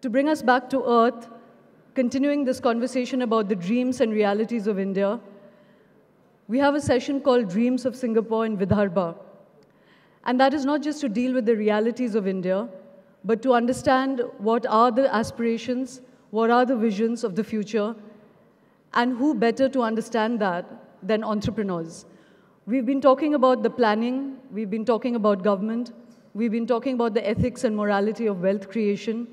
to bring us back to earth, continuing this conversation about the dreams and realities of India, we have a session called Dreams of Singapore in Vidarbha. And that is not just to deal with the realities of India, but to understand what are the aspirations, what are the visions of the future, and who better to understand that than entrepreneurs. We've been talking about the planning, we've been talking about government, we've been talking about the ethics and morality of wealth creation,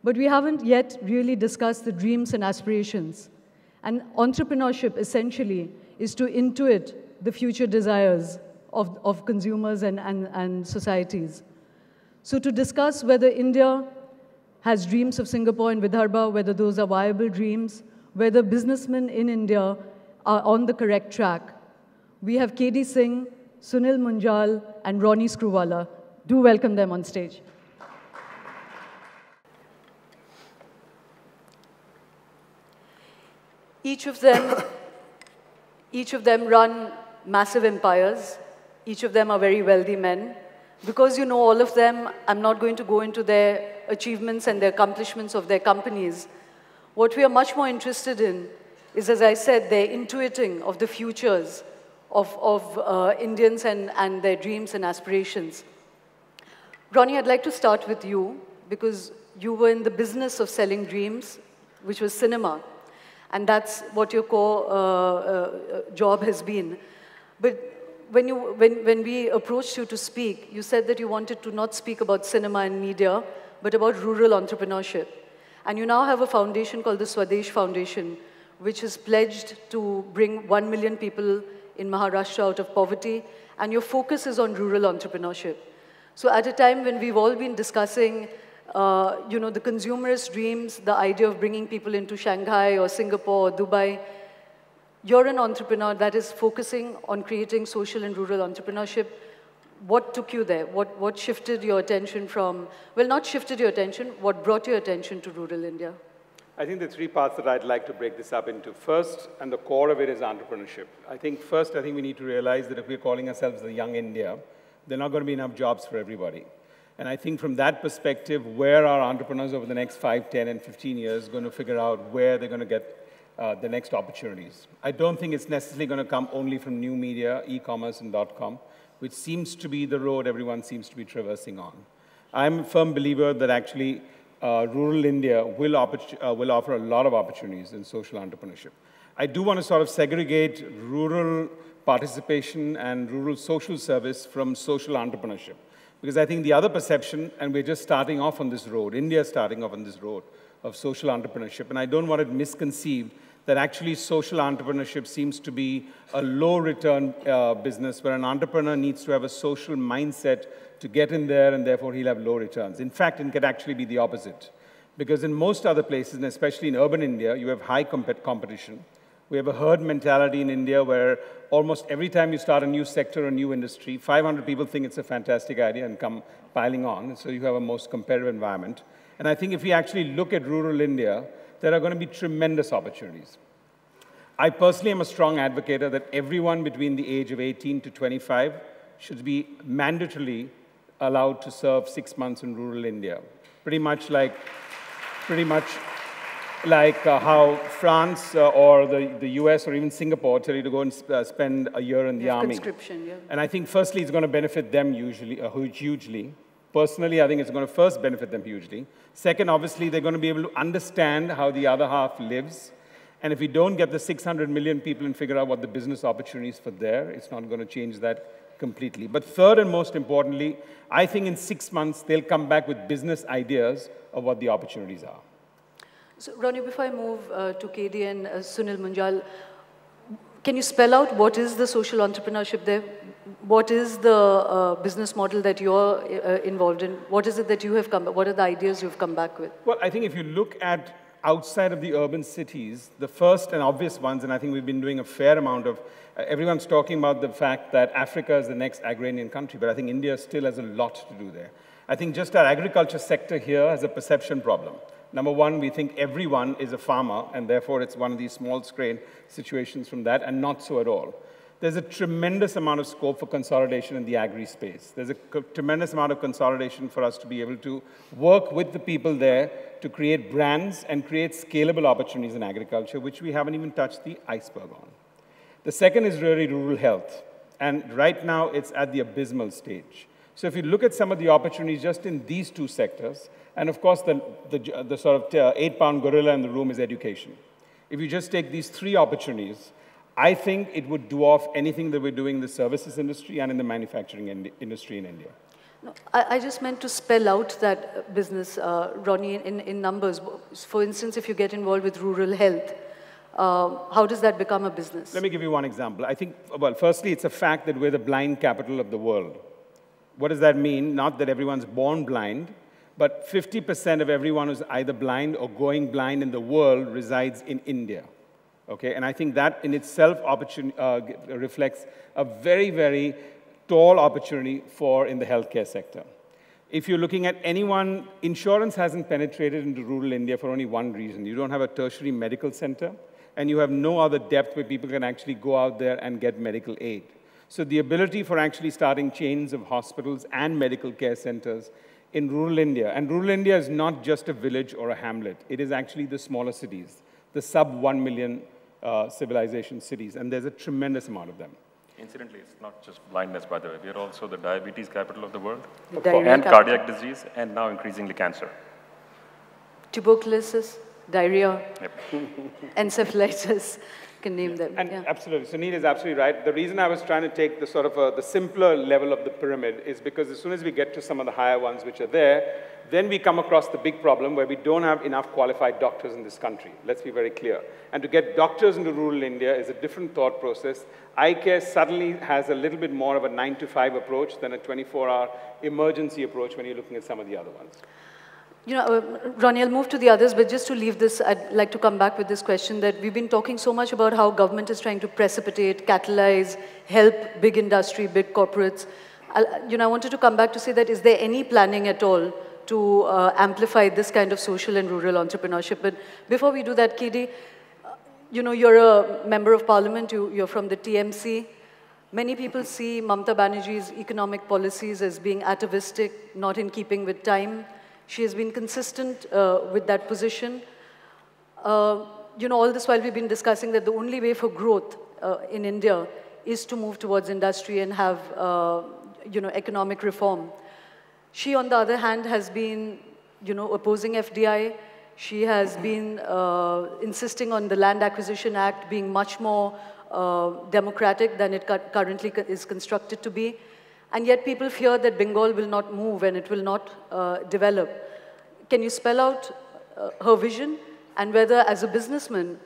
but we haven't yet really discussed the dreams and aspirations. And entrepreneurship, essentially, is to intuit the future desires of consumers and societies. So to discuss whether India has dreams of Singapore and Vidarbha, whether those are viable dreams, whether businessmen in India are on the correct track, we have Singh, Sunil Munjal, and Ronnie Screwvala. Do welcome them on stage. Each of them run massive empires. Each of them are very wealthy men. Because you know all of them, I'm not going to go into their achievements and the accomplishments of their companies. What we are much more interested in is, as I said, their intuiting of the futures of Indians and their dreams and aspirations. Ronnie, I'd like to start with you, because you were in the business of selling dreams, which was cinema. And that's what your core job has been. But when we approached you to speak, you said that you wanted to not speak about cinema and media, but about rural entrepreneurship. And you now have a foundation called the Swadesh Foundation, which is pledged to bring 1 million people in Maharashtra out of poverty, and your focus is on rural entrepreneurship. So at a time when we've all been discussing the consumerist dreams, the idea of bringing people into Shanghai or Singapore or Dubai, you're an entrepreneur that is focusing on creating social and rural entrepreneurship. What took you there? What shifted your attention from, well, not shifted your attention, what brought your attention to rural India? I think the three parts that I'd like to break this up into. First, and the core of it is entrepreneurship. I think we need to realize that if we're calling ourselves the young India, there are not going to be enough jobs for everybody. And I think from that perspective, where are entrepreneurs over the next 5, 10, and 15 years going to figure out where they're going to get the next opportunities? I don't think it's necessarily going to come only from new media, e-commerce, and .com, which seems to be the road everyone seems to be traversing on. I'm a firm believer that actually rural India will offer a lot of opportunities in social entrepreneurship. I do want to sort of segregate rural participation and rural social service from social entrepreneurship. Because I think the other perception, and we're just starting off on this road, India's starting off on this road of social entrepreneurship, and I don't want it misconceived that actually social entrepreneurship seems to be a low-return business where an entrepreneur needs to have a social mindset to get in there, and therefore he'll have low returns. In fact, it could actually be the opposite. Because in most other places, and especially in urban India, you have high competition. We have a herd mentality in India where almost every time you start a new sector or new industry, 500 people think it's a fantastic idea and come piling on. And so you have a most competitive environment. And I think if we actually look at rural India, there are going to be tremendous opportunities. I personally am a strong advocate that everyone between the age of 18 to 25 should be mandatorily allowed to serve 6 months in rural India. Pretty much like how France or the US or even Singapore tell you to go and spend a year in the army. Conscription, yeah. And I think firstly it's going to benefit them hugely. Personally, I think it's going to first benefit them hugely. Second, obviously, they're going to be able to understand how the other half lives. And if we don't get the 600 million people and figure out what the business opportunities for there, it's not going to change that completely. But third and most importantly, I think in 6 months, they'll come back with business ideas of what the opportunities are. So, Ronnie, before I move to KD and Sunil Munjal, can you spell out what is the social entrepreneurship there? What is the business model that you're involved in? What is it that you have what are the ideas you've come back with? Well, I think if you look at outside of the urban cities, the first and obvious ones, and I think we've been doing a fair amount of, everyone's talking about the fact that Africa is the next agrarian country, but I think India still has a lot to do there. I think just our agriculture sector here has a perception problem. Number one, we think everyone is a farmer, and therefore it's one of these small-scale situations from that, and not so at all. There's a tremendous amount of scope for consolidation in the agri space. There's a tremendous amount of consolidation for us to be able to work with the people there to create brands and create scalable opportunities in agriculture, which we haven't even touched the iceberg on. The second is really rural health. And right now, it's at the abysmal stage. So if you look at some of the opportunities just in these two sectors, and of course, the sort of 8-pound gorilla in the room is education. If you just take these three opportunities, I think it would dwarf anything that we're doing in the services industry and in the manufacturing industry in India. No, I just meant to spell out that business, Ronnie, in numbers. For instance, if you get involved with rural health, how does that become a business? Let me give you one example. I think, well, firstly, it's a fact that we're the blind capital of the world. What does that mean? Not that everyone's born blind, but 50% of everyone who's either blind or going blind in the world resides in India. Okay? And I think that in itself reflects a very, very tall opportunity in the healthcare sector. If you're looking at anyone, insurance hasn't penetrated into rural India for only one reason. You don't have a tertiary medical center, and you have no other depth where people can actually go out there and get medical aid. So the ability for actually starting chains of hospitals and medical care centers in rural India, and rural India is not just a village or a hamlet. It is actually the smaller cities, the sub-1 million civilization cities, and there's a tremendous amount of them. Incidentally, it's not just blindness, by the way. We are also the diabetes capital of the world, and cardiac disease, and now increasingly cancer. Tuberculosis, diarrhea, yep. Encephalitis, you can name them. And yeah. absolutely, Sunil is absolutely right. The reason I was trying to take the sort of the simpler level of the pyramid is because as soon as we get to some of the higher ones which are there, then we come across the big problem where we don't have enough qualified doctors in this country. Let's be very clear. And to get doctors into rural India is a different thought process. Eye care suddenly has a little bit more of a 9-to-5 approach than a 24-hour emergency approach when you're looking at some of the other ones. You know, Ronnie, I'll move to the others, but just to leave this, I'd like to come back with this question that we've been talking so much about how government is trying to precipitate, catalyze, help big industry, big corporates. I wanted to come back to say that is there any planning at all to amplify this kind of social and rural entrepreneurship? But before we do that, Kidi, you're a member of parliament, you're from the TMC. Many people see Mamata Banerjee's economic policies as being atavistic, not in keeping with time. She has been consistent with that position. All this while we've been discussing that the only way for growth in India is to move towards industry and have, economic reform. She, on the other hand, has been, opposing FDI. She has been insisting on the Land Acquisition Act being much more democratic than it currently is constructed to be. And yet people fear that Bengal will not move and it will not develop. Can you spell out her vision and whether, as a businessman,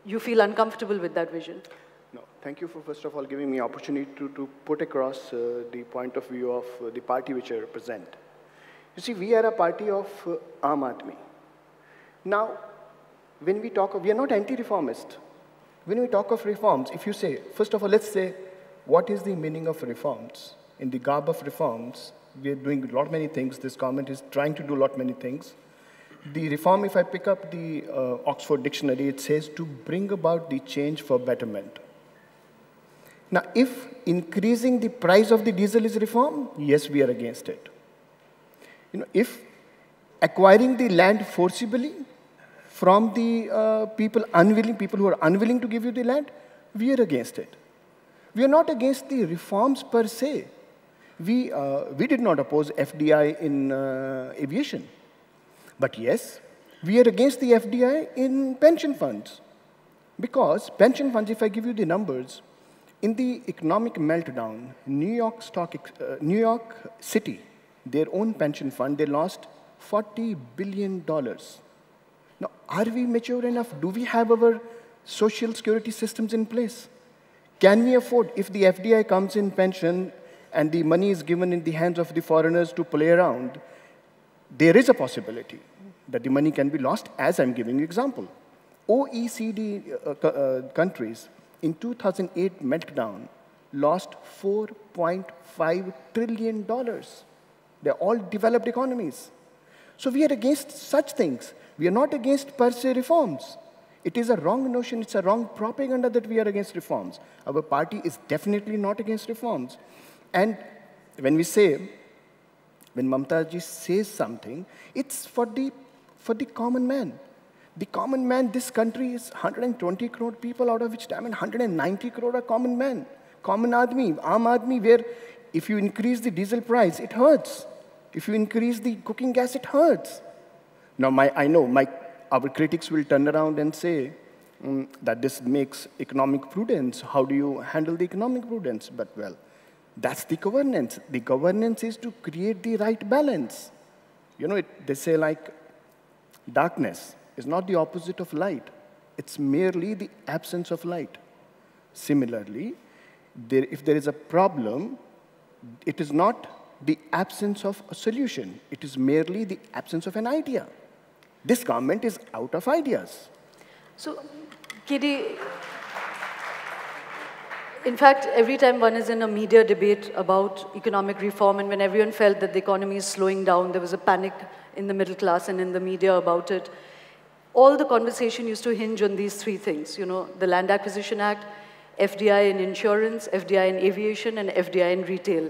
you feel uncomfortable with that vision? No, thank you for, first of all, giving me opportunity to put across the point of view of the party which I represent. You see, we are a party of Aam Aadmi. Now, when we talk of, we are not anti-reformist. When we talk of reforms, if you say, first of all, let's say, what is the meaning of reforms? In the garb of reforms, we are doing many things. This government is trying to do many things. The reform, if I pick up the Oxford Dictionary, it says to bring about the change for betterment. Now, if increasing the price of the diesel is reform, yes, we are against it. If acquiring the land forcibly from the people who are unwilling to give you the land, we are against it. We are not against the reforms per se. We did not oppose FDI in aviation. But yes, we are against the FDI in pension funds. Because pension funds, if I give you the numbers, in the economic meltdown, New York City, their own pension fund, they lost $40 billion. Now, are we mature enough? Do we have our social security systems in place? Can we afford, if the FDI comes in pension and the money is given in the hands of the foreigners to play around, there is a possibility that the money can be lost, as I'm giving you example. OECD countries in 2008 meltdown lost $4.5 trillion. They're all developed economies. So we are against such things. We are not against per se reforms. It is a wrong notion, it's a wrong propaganda that we are against reforms. Our party is definitely not against reforms. And when we say, when Mamta ji says something, it's for the common man. The common man, this country is 120 crore people, out of which 190 crore are common men. Common admi, aam admi, where if you increase the diesel price, it hurts. If you increase the cooking gas, it hurts. Now, I know our critics will turn around and say that this makes economic prudence. How do you handle the economic prudence? But, well, that's the governance. The governance is to create the right balance. You know, they say like darkness is not the opposite of light. It's merely the absence of light. Similarly, if there is a problem, it is not the absence of a solution. It is merely the absence of an idea. This government is out of ideas. So, KD, in fact, every time one is in a media debate about economic reform, and when everyone felt that the economy is slowing down, there was a panic in the middle class and in the media about it. All the conversation used to hinge on these three things, you know, the Land Acquisition Act, FDI in insurance, FDI in aviation, and FDI in retail.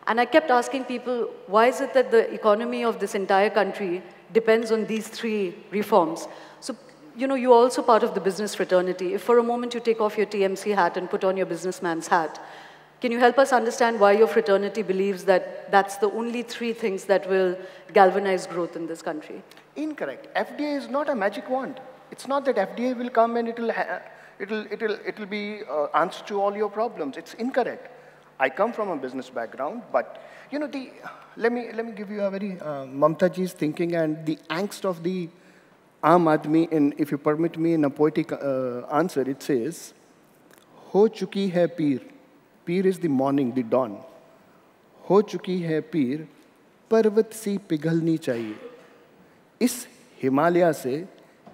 And I kept asking people, why is it that the economy of this entire country depends on these three reforms? So, you know, you're also part of the business fraternity. If for a moment you take off your TMC hat and put on your businessman's hat, can you help us understand why your fraternity believes that that's the only three things that will galvanize growth in this country? Incorrect. FDI is not a magic wand. It's not that FDI will come and it'll be answer to all your problems. It's incorrect. I come from a business background, but you know, let me give you a very Mamta ji's thinking and the angst of the Aam Aadmi. In, if you permit me, in a poetic answer, it says, "Ho chuki hai peer." Peer is the morning, the dawn. "Ho chuki hai peer, parvat si पिघलनी चाहिए. इस हिमालय से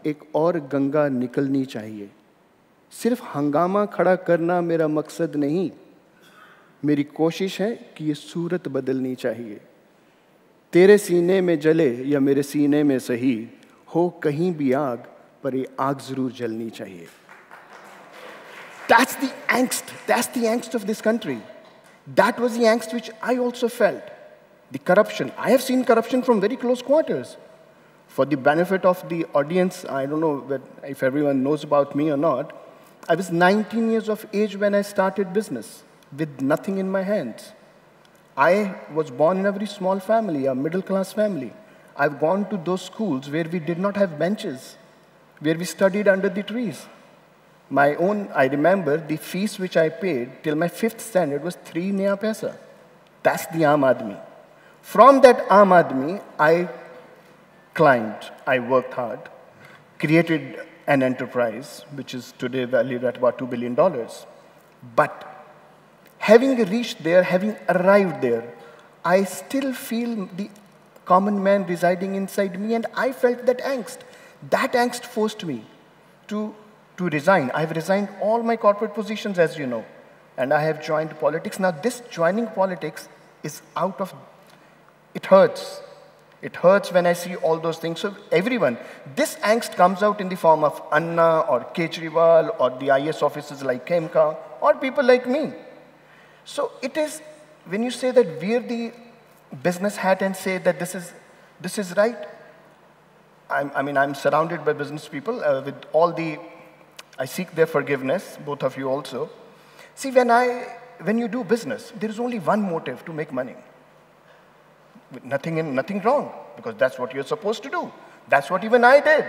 एक और गंगा निकलनी चाहिए. सिर्फ हंगामा खड़ा करना मेरा मकसद नहीं. मेरी कोशिश है कि ये सूरत बदलनी चाहिए. तेरे सीने में जले या मेरे सीने में सही, हो कहीं भी आग, पर ये आग जरूर जलनी चाहिए." That's the angst. That's the angst of this country. That was the angst which I also felt. The corruption. I have seen corruption from very close quarters. For the benefit of the audience, I don't know if everyone knows about me or not, I was 19 years of age when I started business, with nothing in my hands. I was born in a very small family, a middle-class family. I've gone to those schools where we did not have benches, where we studied under the trees. I remember the fees which I paid till my 5th standard was 3 naya paisa. That's the Aam Aadmi. From that Aam Aadmi, I climbed, I worked hard, created an enterprise, which is today valued at about $2 billion. But having reached there, having arrived there, I still feel the common man residing inside me, and I felt that angst. That angst forced me to resign. I've resigned all my corporate positions, as you know, and I have joined politics. Now, this joining politics is out of, it hurts. It hurts when I see all those things. So everyone, this angst comes out in the form of Anna or Kejriwal or the IS officers like Tehelka or people like me. So it is, when you say that wear the business hat and say that this is right, I'm surrounded by business people with all the, I seek their forgiveness, both of you also. See, when you do business, there is only one motive: to make money. Nothing wrong, because that's what you're supposed to do. That's what even I did.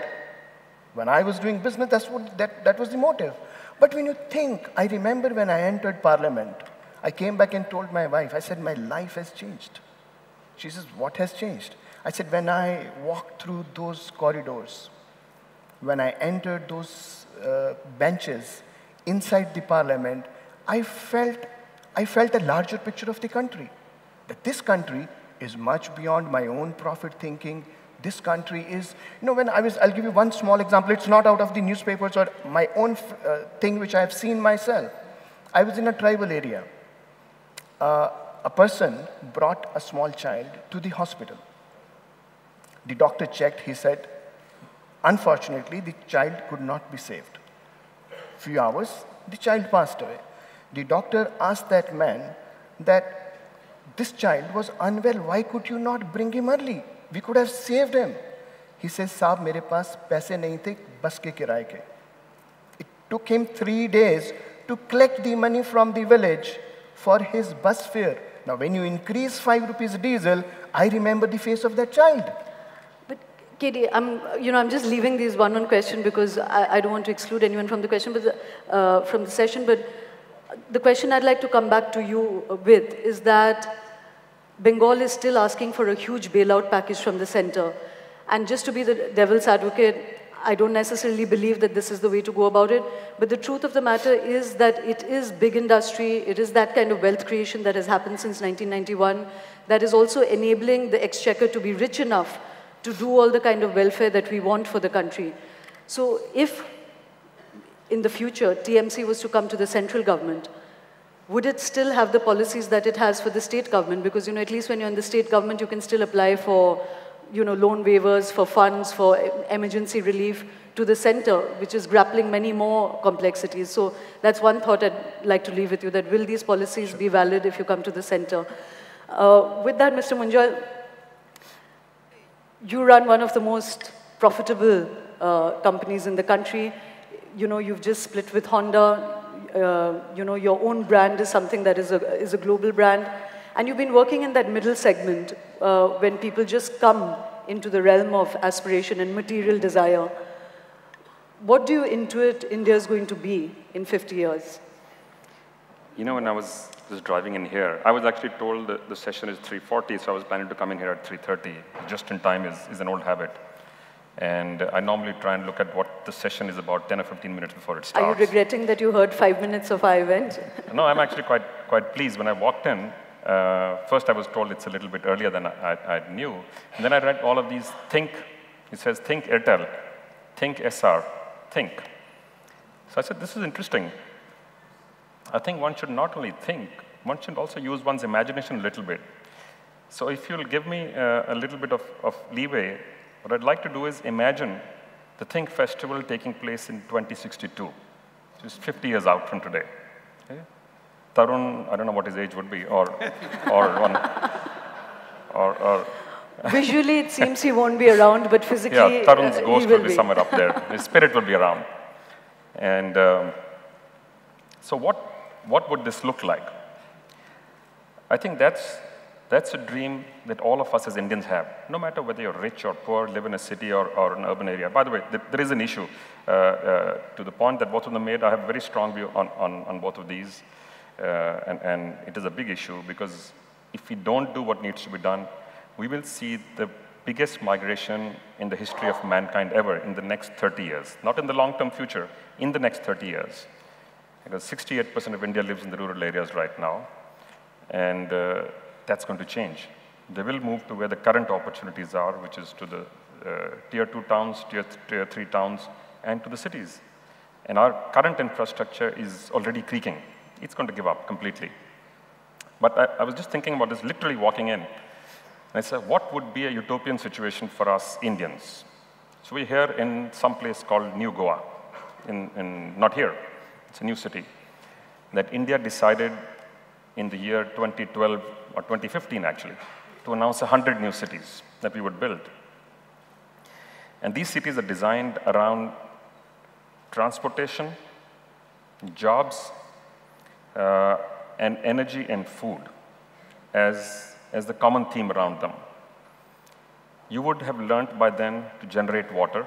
When I was doing business, that was the motive. But when you think, I remember when I entered Parliament, I came back and told my wife, I said, my life has changed. She says, what has changed? I said, when I walked through those corridors, when I entered those benches inside the Parliament, I felt a larger picture of the country. That this country is much beyond my own profit thinking. This country is, you know, I'll give you one small example. It's not out of the newspapers or my own thing which I have seen myself. I was in a tribal area. A person brought a small child to the hospital. The doctor checked, he said, Unfortunately, the child could not be saved. Few hours, the child passed away. The doctor asked that man that this child was unwell. Why could you not bring him early? We could have saved him. He says, "Saab, mere paas paise nahi the, bus ke kiraye ke." It took him 3 days to collect the money from the village for his bus fare. Now, when you increase 5 rupees diesel, I remember the face of that child. But Katie, I'm just leaving these one question because I don't want to exclude anyone from the question, but from the session. But the question I'd like to come back to you with is that Bengal is still asking for a huge bailout package from the center. And just to be the devil's advocate, I don't necessarily believe that this is the way to go about it. But the truth of the matter is that it is big industry. It is that kind of wealth creation that has happened since 1991 that is also enabling the exchequer to be rich enough to do all the kind of welfare that we want for the country. So if in the future TMC was to come to the central government, would it still have the policies that it has for the state government? Because, at least when you're in the state government, you can still apply for, loan waivers, for funds, for emergency relief to the center, which is grappling many more complexities. So that's one thought I'd like to leave with you, that will these policies be valid if you come to the center? With that, Mr. Munjal, you run one of the most profitable companies in the country. You've just split with Honda. Your own brand is something that is a global brand. And you've been working in that middle segment when people just come into the realm of aspiration and material desire. What do you intuit India is going to be in 50 years? When I was just driving in here, I was actually told that the session is 3:40, so I was planning to come in here at 3:30. Just in time is an old habit. And I normally try and look at what the session is about 10 or 15 minutes before it starts. Are you regretting that you heard 5 minutes of our event? No, I'm actually quite pleased. When I walked in, first I was told it's a little bit earlier than I knew. And then I read all of these THiNK. It says THiNK Airtel, THiNK SR, THiNK. So I said, this is interesting. I think one should not only think, one should also use one's imagination a little bit. So if you'll give me a little bit of leeway, what I'd like to do is imagine the THiNK festival taking place in 2062, which is 50 years out from today. Okay? Tarun, I don't know what his age would be, or Visually, it seems he won't be around, but physically, yeah, Tarun's ghost will be somewhere up there. His spirit will be around. And so what would this look like? I think that's a dream that all of us as Indians have, no matter whether you're rich or poor, live in a city or an urban area. By the way, there is an issue. To the point that both of them made, I have a very strong view on both of these. And it is a big issue because if we don't do what needs to be done, we will see the biggest migration in the history of mankind ever in the next 30 years. Not in the long-term future, in the next 30 years. Because 68% of India lives in the rural areas right now. And that's going to change. They will move to where the current opportunities are, which is to the tier 2 towns, tier 3 towns, and to the cities. And our current infrastructure is already creaking. It's going to give up completely. But I was just thinking about this, literally walking in. And I said, what would be a utopian situation for us Indians? So we're here in some place called New Goa, not here, it's a new city, that India decided in the year 2012, or 2015 actually, to announce 100 new cities that we would build. And these cities are designed around transportation, jobs, and energy and food as the common theme around them. You would have learned by then to generate water,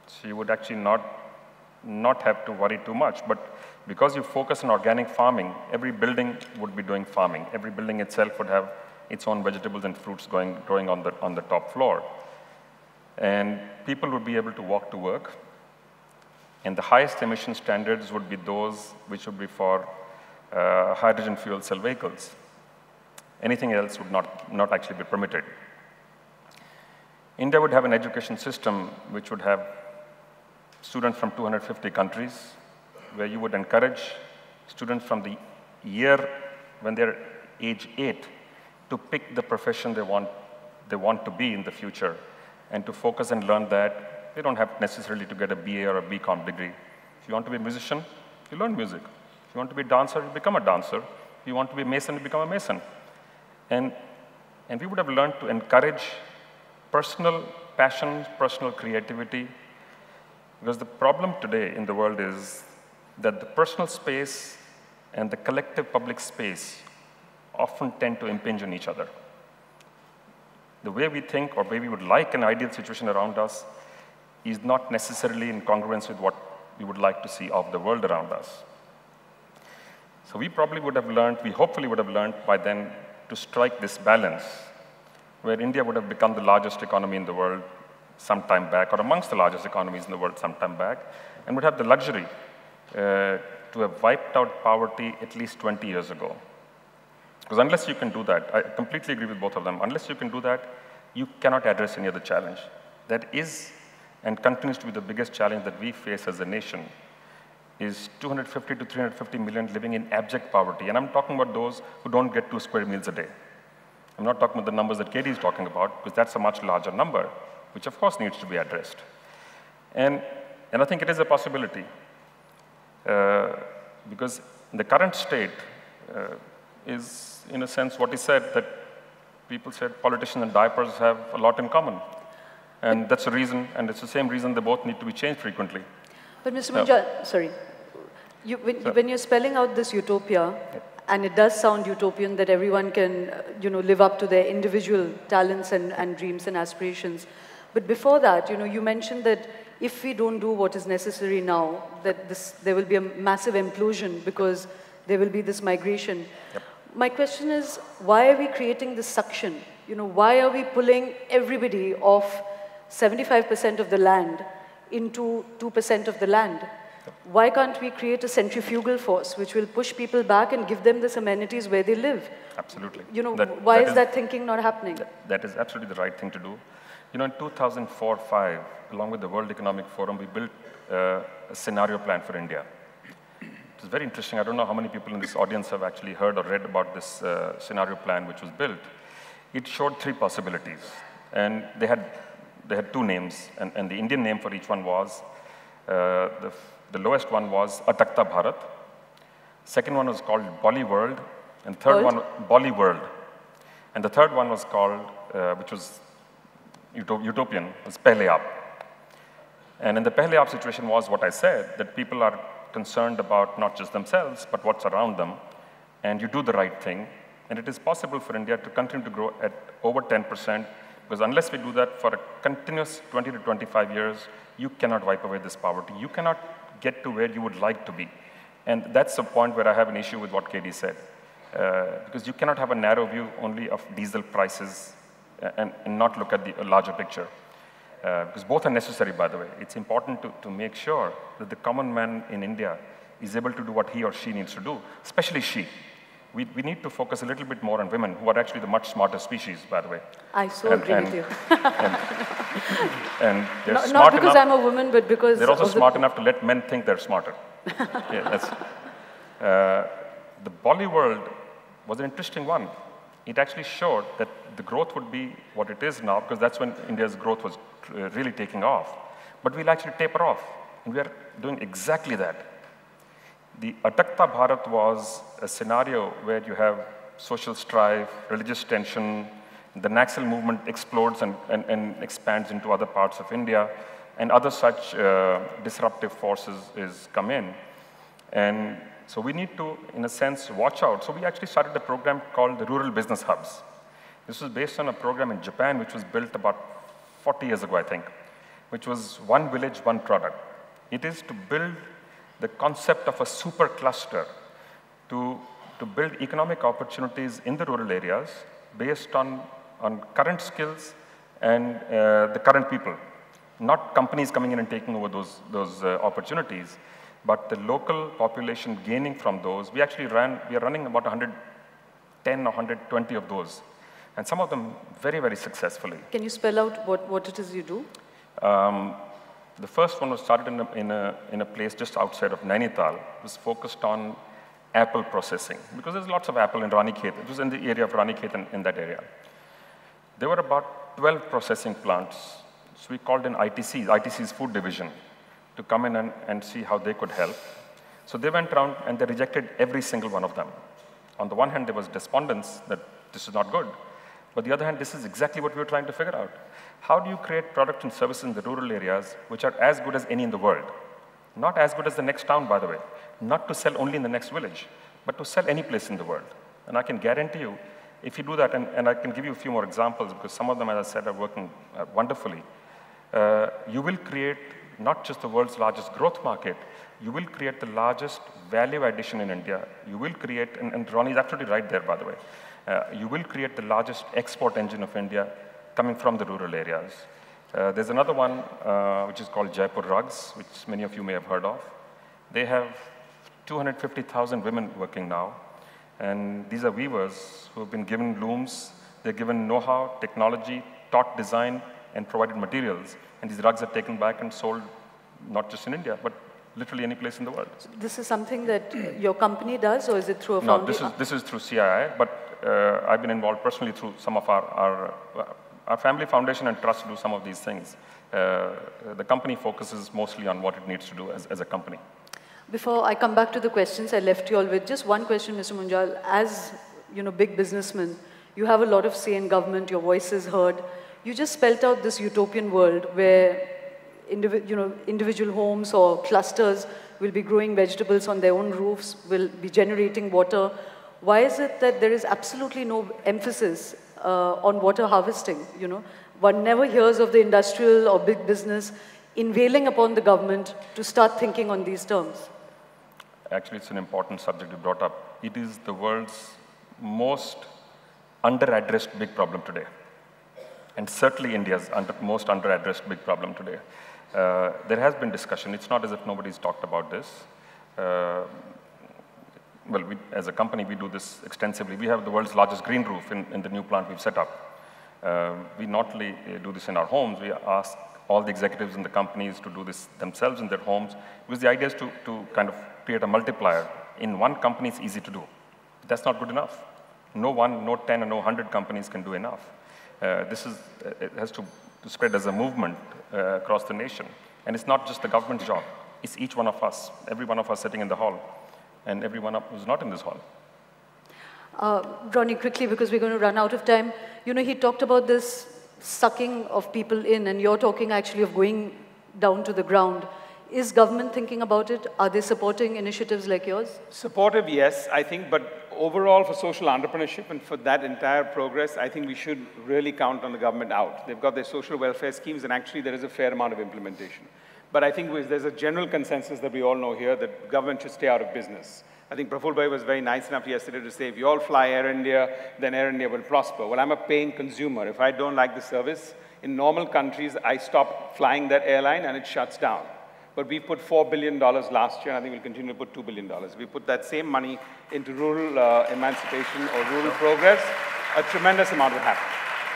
so you would actually not have to worry too much. But because you focus on organic farming, every building would be doing farming. Every building itself would have its own vegetables and fruits growing on the top floor. And people would be able to walk to work. And the highest emission standards would be those which would be for hydrogen fuel cell vehicles. Anything else would not actually be permitted. India would have an education system which would have students from 250 countries, where you would encourage students from the year when they're age 8 to pick the profession they want to be in the future, and to focus and learn that They don't have necessarily to get a BA or a BCom degree. If you want to be a musician, you learn music. If you want to be a dancer, you become a dancer. If you want to be a mason, you become a mason. And we would have learned to encourage personal passion, personal creativity, because the problem today in the world is that the personal space and the collective public space often tend to impinge on each other. The way we think or way we would like an ideal situation around us is not necessarily in congruence with what we would like to see of the world around us. So we probably would have learned, we hopefully would have learned by then to strike this balance where India would have become the largest economy in the world some time back, or amongst the largest economies in the world some time back, and would have the luxury to have wiped out poverty at least 20 years ago. Because unless you can do that, I completely agree with both of them, unless you can do that, you cannot address any other challenge. That is and continues to be the biggest challenge that we face as a nation, is 250 to 350 million living in abject poverty. And I'm talking about those who don't get 2 square meals a day. I'm not talking about the numbers that Katie is talking about, because that's a much larger number, which of course needs to be addressed. And I think it is a possibility, because the current state is, in a sense, what he said, that people said politicians and diapers have a lot in common. And that's the reason, and it's the same reason they both need to be changed frequently. But Mr. Munjal, sorry, when you're spelling out this utopia, and it does sound utopian that everyone can live up to their individual talents and dreams and aspirations. But before that, you mentioned that if we don't do what is necessary now, that there will be a massive implosion because there will be this migration. Yep. My question is, why are we creating this suction? Why are we pulling everybody off 75% of the land into 2% of the land? Why can't we create a centrifugal force which will push people back and give them these amenities where they live? Absolutely. Why is that thinking not happening? That is absolutely the right thing to do. In 2004-05, along with the World Economic Forum, we built a scenario plan for India. It was very interesting. I don't know how many people in this audience have actually heard or read about this scenario plan which was built. It showed 3 possibilities. And they had 2 names, and the Indian name for each one was, the lowest one was Atakta Bharat. Second one was called Bolly World, and third one, Bolly World. And the third one was called, which was utopian, was Pehle Aap. And in the Pehle Aap situation was what I said, that people are concerned about not just themselves, but what's around them, and you do the right thing. And it is possible for India to continue to grow at over 10%, because unless we do that for a continuous 20 to 25 years, you cannot wipe away this poverty. You cannot get to where you would like to be. And that's the point where I have an issue with what Katie said. Because you cannot have a narrow view only of diesel prices and not look at the larger picture. Because both are necessary, by the way. It's important to make sure that the common man in India is able to do what he or she needs to do, especially she. We need to focus a little bit more on women, who are actually the much smarter species, by the way. I so agree with you. and they're not smart because enough, I'm a woman, but because they're also smart enough to let men think they're smarter. The Bolly world was an interesting one. It actually showed that the growth would be what it is now, because that's when India's growth was really taking off. But we'll actually taper off, and we are doing exactly that. The Atakta Bharat was a scenario where you have social strife, religious tension, the Naxal movement explodes and expands into other parts of India, and other such disruptive forces come in. And so we need to, in a sense, watch out. So we actually started a program called the Rural Business Hubs. This was based on a program in Japan, which was built about 40 years ago, I think, which was one village, one product. It is to build the concept of a super cluster to build economic opportunities in the rural areas based on current skills and the current people. Not companies coming in and taking over those opportunities, but the local population gaining from those. We are running about 110 or 120 of those, and some of them very, very successfully. Can you spell out what it is you do? The first one was started in a place just outside of Nainital. It was focused on apple processing, because there's lots of apple in Ronnie Screwvala. It was in the area of Ronnie Screwvala in that area. There were about 12 processing plants So we called in ITC's food division, to come in and see how they could help. So they went around and they rejected every single one of them. On the one hand, there was despondence that this is not good. But on the other hand, this is exactly what we were trying to figure out. How do you create products and services in the rural areas which are as good as any in the world? Not as good as the next town, by the way. Not to sell only in the next village, but to sell any place in the world. And I can guarantee you, if you do that, and I can give you a few more examples, because some of them, as I said, are working wonderfully, you will create not just the world's largest growth market, you will create the largest value addition in India. You will create, and Ronnie is absolutely right there, by the way, you will create the largest export engine of India coming from the rural areas. There's another one which is called Jaipur Rugs, which many of you may have heard of. They have 250,000 women working now, and these are weavers who have been given looms, they're given know-how, technology, taught design, and provided materials. And these rugs are taken back and sold not just in India, but literally any place in the world. This is something that your company does, or is it through a foundation? No, this is through CII, but I've been involved personally through some of our family foundation and trust do some of these things. The company focuses mostly on what it needs to do as a company. Before I come back to the questions, I left you all with just one question, Mr. Munjal. As big businessman, you have a lot of say in government, your voice is heard. You just spelled out this utopian world where individual homes or clusters will be growing vegetables on their own roofs, will be generating water. Why is it that there is absolutely no emphasis on water harvesting? One never hears of the industrial or big business inveiling upon the government to start thinking on these terms. Actually, it's an important subject you brought up. It is the world's most under-addressed big problem today. And certainly India's most under-addressed big problem today. There has been discussion. It's not as if nobody's talked about this. Well, as a company, we do this extensively. We have the world's largest green roof in the new plant we've set up. We not only do this in our homes, we ask all the executives in the companies to do this themselves in their homes, because the idea is to kind of create a multiplier. In one company, it's easy to do. That's not good enough. No 1, no 10, and no 100 companies can do enough. It has to spread as a movement across the nation. And it's not just the government's job. It's each one of us, every one of us sitting in the hall, and everyone who's not in this hall. Ronnie, quickly, because we're going to run out of time. He talked about this sucking of people in, and you're talking actually of going down to the ground. Is government thinking about it? Are they supporting initiatives like yours? Supportive, yes, I think, but overall for social entrepreneurship and for that entire progress, I think we should really count on the government out. They've got their social welfare schemes, and actually there is a fair amount of implementation. But I think there's a general consensus that we all know here that government should stay out of business. I think Praful Bhai was very nice enough yesterday to say, if you all fly Air India, then Air India will prosper. Well, I'm a paying consumer. If I don't like the service, in normal countries, I stop flying that airline and it shuts down. But we put $4 billion last year, and I think we'll continue to put $2 billion. We put that same money into rural emancipation or rural progress. A tremendous amount will happen.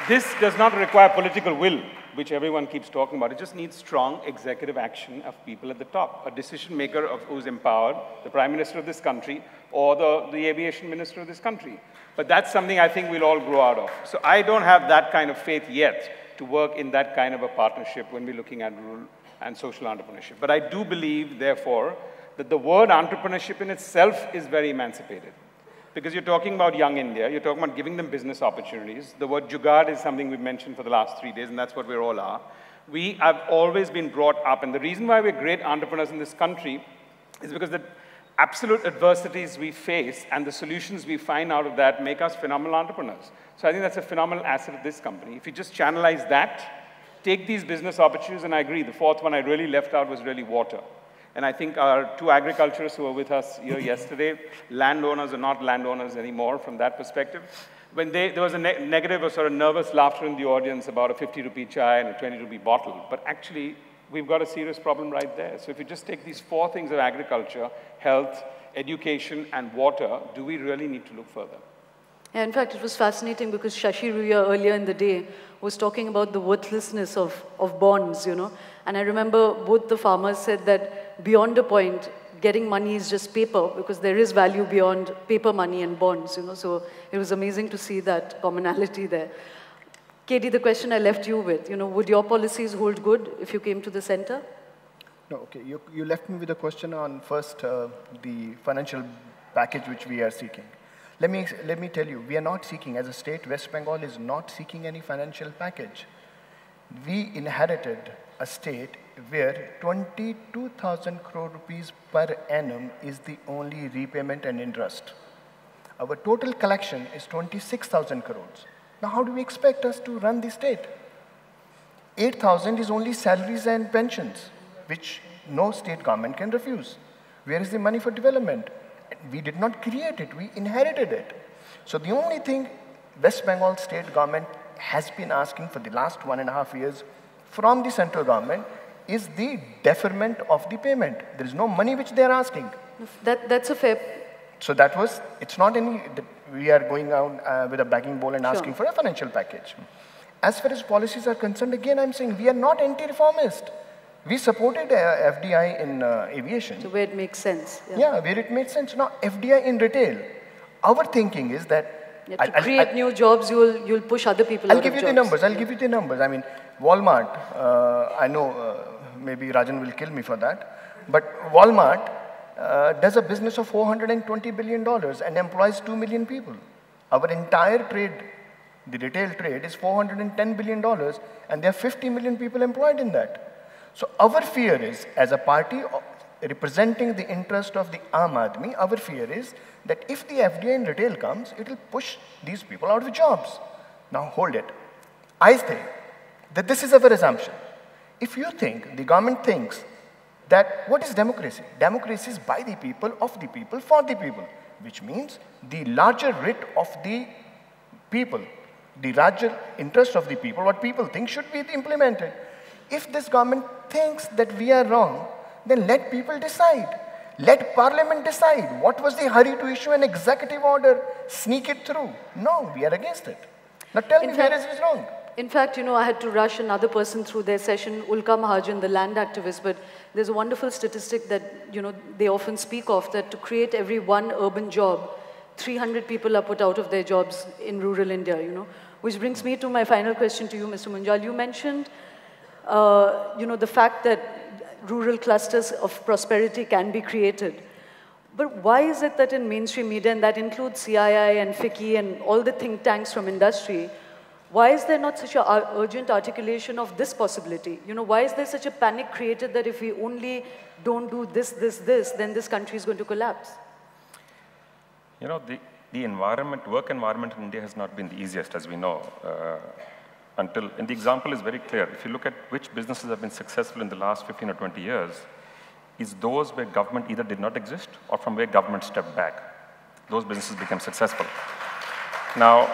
This does not require political will, which everyone keeps talking about. It just needs strong executive action of people at the top, a decision maker who's empowered, the Prime Minister of this country, or the Aviation Minister of this country. But that's something I think we'll all grow out of. So I don't have that kind of faith yet to work in that kind of a partnership when we're looking at rural and social entrepreneurship. But I do believe, therefore, that the word entrepreneurship in itself is very emancipated. Because you're talking about young India, you're talking about giving them business opportunities. The word jugaad is something we've mentioned for the last 3 days, and that's what we all are. We have always been brought up, and the reason why we're great entrepreneurs in this country is because the absolute adversities we face and the solutions we find out of that make us phenomenal entrepreneurs. So I think that's a phenomenal asset of this company. If you just channelize that, take these business opportunities, and I agree, the fourth one I really left out was really water. And I think our two agriculturists who were with us here yesterday, landowners are not landowners anymore from that perspective. When there was a negative or sort of nervous laughter in the audience about a 50 rupee chai and a 20 rupee bottle. But actually, we've got a serious problem right there. So if you just take these four things of agriculture, health, education, and water, do we really need to look further? Yeah, in fact, it was fascinating because Shashi Ruya earlier in the day was talking about the worthlessness of bonds, And I remember both the farmers said that beyond a point, getting money is just paper because there is value beyond paper money and bonds, So it was amazing to see that commonality there. Katie, the question I left you with, would your policies hold good if you came to the center? No, okay. You left me with a question on first the financial package which we are seeking. Let me tell you, we are not seeking, as a state, West Bengal is not seeking any financial package. We inherited a state where 22,000 crore rupees per annum is the only repayment and interest. Our total collection is 26,000 crores. Now, how do we expect us to run the state? 8,000 is only salaries and pensions, which no state government can refuse. Where is the money for development? We did not create it, we inherited it. So the only thing West Bengal state government has been asking for the last 1.5 years from the central government is the deferment of the payment. There is no money which they are asking. That's a fair... So that was, it's not any, we are going out with a begging bowl and asking for a financial package. As far as policies are concerned, again, I'm saying we are not anti-reformist. We supported FDI in aviation. So where it makes sense. Yeah, where it makes sense. Now, FDI in retail, our thinking is that... to create new jobs, you'll push other people out of jobs. I'll give you the numbers. I mean, Walmart, I know maybe Rajan will kill me for that, but Walmart does a business of $420 billion and employs 2 million people. Our entire trade, the retail trade, is $410 billion, and there are 50 million people employed in that. So our fear is, as a party representing the interest of the Aam Aadmi, our fear is that if the FDI in retail comes, it will push these people out of jobs. Now hold it. I say that this is our assumption. If you think, the government thinks that what is democracy? Democracy is by the people, of the people, for the people, which means the larger writ of the people, the larger interest of the people, what people think should be implemented. If this government thinks that we are wrong, then let people decide. Let Parliament decide. What was the hurry to issue an executive order, sneak it through? No, we are against it. Now tell me where is it wrong? In fact, I had to rush another person through their session, Ulka Mahajan, the land activist, but there's a wonderful statistic that, they often speak of, that to create every one urban job, 300 people are put out of their jobs in rural India, Which brings me to my final question to you, Mr. Munjal. You mentioned the fact that rural clusters of prosperity can be created. But why is it that in mainstream media, and that includes CII and FICCI and all the think tanks from industry, why is there not such an urgent articulation of this possibility? Why is there such a panic created that if we only don't do this, then this country is going to collapse? The work environment in India has not been the easiest, as we know. And the example is very clear. If you look at which businesses have been successful in the last 15 or 20 years, is those where government either did not exist or from where government stepped back. Those businesses became successful. Now,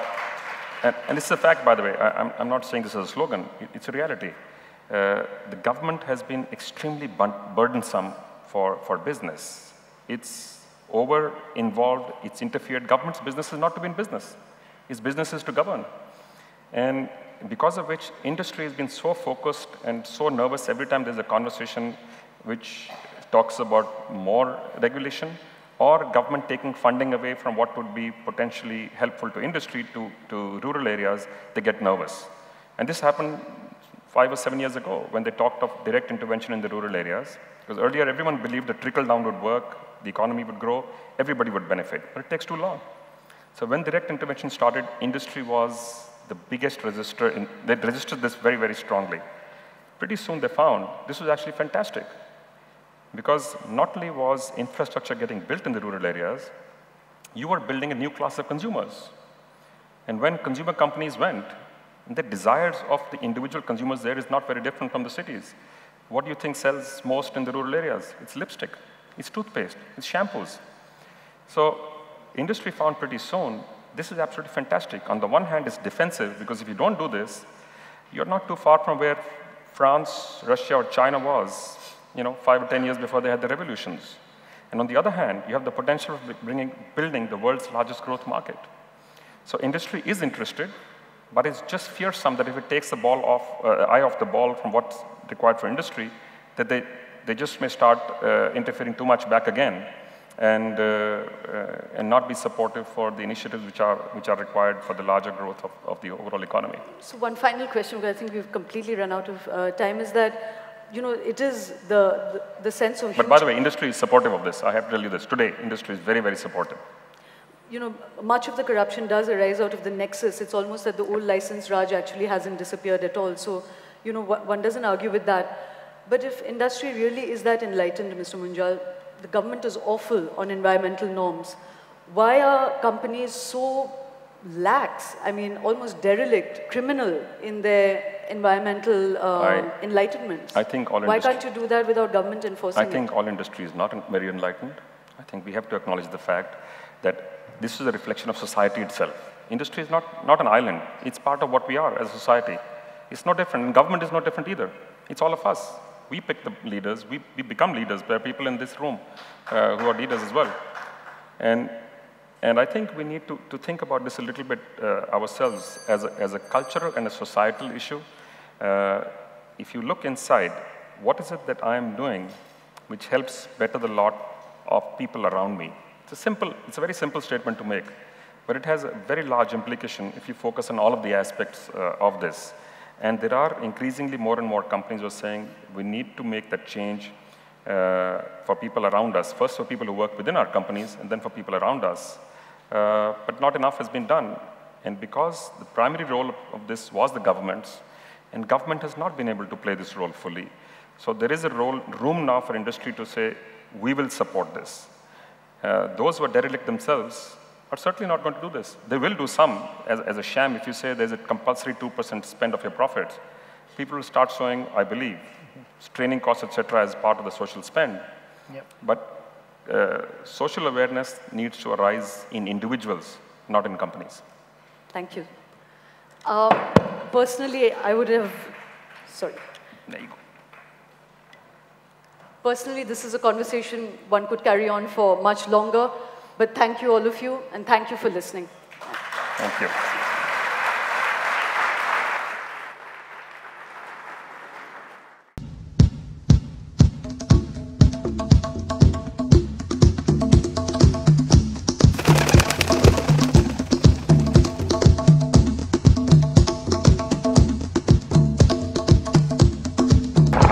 and this is a fact, by the way. I'm not saying this as a slogan. It's a reality. The government has been extremely burdensome for business. It's over-involved. It's interfered. Government's business is not to be in business. Its business is to govern. And because of which industry has been so focused and so nervous every time there's a conversation which talks about more regulation or government taking funding away from what would be potentially helpful to industry to rural areas, they get nervous. And this happened 5 or 7 years ago when they talked of direct intervention in the rural areas. Because earlier everyone believed that trickle-down would work, the economy would grow, everybody would benefit, but it takes too long. So when direct intervention started, industry was the biggest resistor. They resisted this very, very strongly. Pretty soon they found this was actually fantastic because not only was infrastructure getting built in the rural areas, you were building a new class of consumers. And when consumer companies went, the desires of the individual consumers there is not very different from the cities. What do you think sells most in the rural areas? It's lipstick, it's toothpaste, it's shampoos. So industry found pretty soon this is absolutely fantastic. On the one hand, it's defensive, because if you don't do this, you're not too far from where France, Russia, or China was, 5 or 10 years before they had the revolutions. And on the other hand, you have the potential of building the world's largest growth market. So industry is interested, but it's just fearsome that if it takes the eye off the ball from what's required for industry, that they just may start interfering too much back again. and not be supportive for the initiatives which are required for the larger growth of the overall economy. So one final question, because I think we've completely run out of time, is that, you know, it is the sense of... But by the way, industry is supportive of this. I have to tell you this. Today, industry is very, very supportive. You know, much of the corruption does arise out of the nexus. It's almost that the old license Raj actually hasn't disappeared at all. So, you know, one doesn't argue with that. But if industry really is that enlightened, Mr. Munjal, the government is awful on environmental norms. Why are companies so lax, I mean, almost derelict, criminal in their environmental enlightenment? I think all Why can't you do that without government enforcing it? I think all industry is not very enlightened. I think we have to acknowledge the fact that this is a reflection of society itself. Industry is not an island. It's part of what we are as a society. It's no different, and government is no different either. It's all of us. We pick the leaders. We become leaders. There are people in this room who are leaders as well. And I think we need to think about this a little bit ourselves as a cultural and a societal issue. If you look inside, what is it that I am doing which helps better the lot of people around me? It's a very simple statement to make, but it has a very large implication if you focus on all of the aspects of this. And there are increasingly more and more companies who are saying we need to make that change for people around us. First for people who work within our companies, and then for people around us. But not enough has been done. And because the primary role of this was the government's, and government has not been able to play this role fully. So there is a room now for industry to say, we will support this. Those who are derelict themselves are certainly not going to do this. They will do some as a sham. If you say there's a compulsory 2% spend of your profits, people will start showing, I believe, training costs, etc., as part of the social spend. Yep. But social awareness needs to arise in individuals, not in companies. Thank you. Personally, I would have, sorry. There you go. Personally, this is a conversation one could carry on for much longer, but thank you all of you, and thank you for listening. Thank you.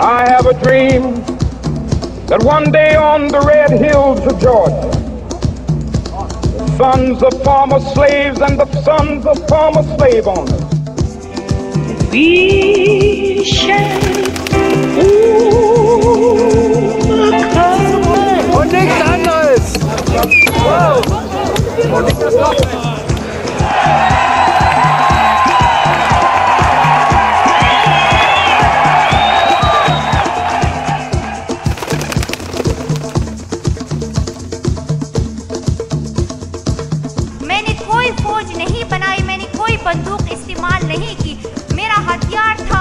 I have a dream that one day on the red hills of Georgia, the sons of former slaves and the sons of former slave owners, we shall बंदूक इस्तेमाल नहीं की, मेरा हथियार था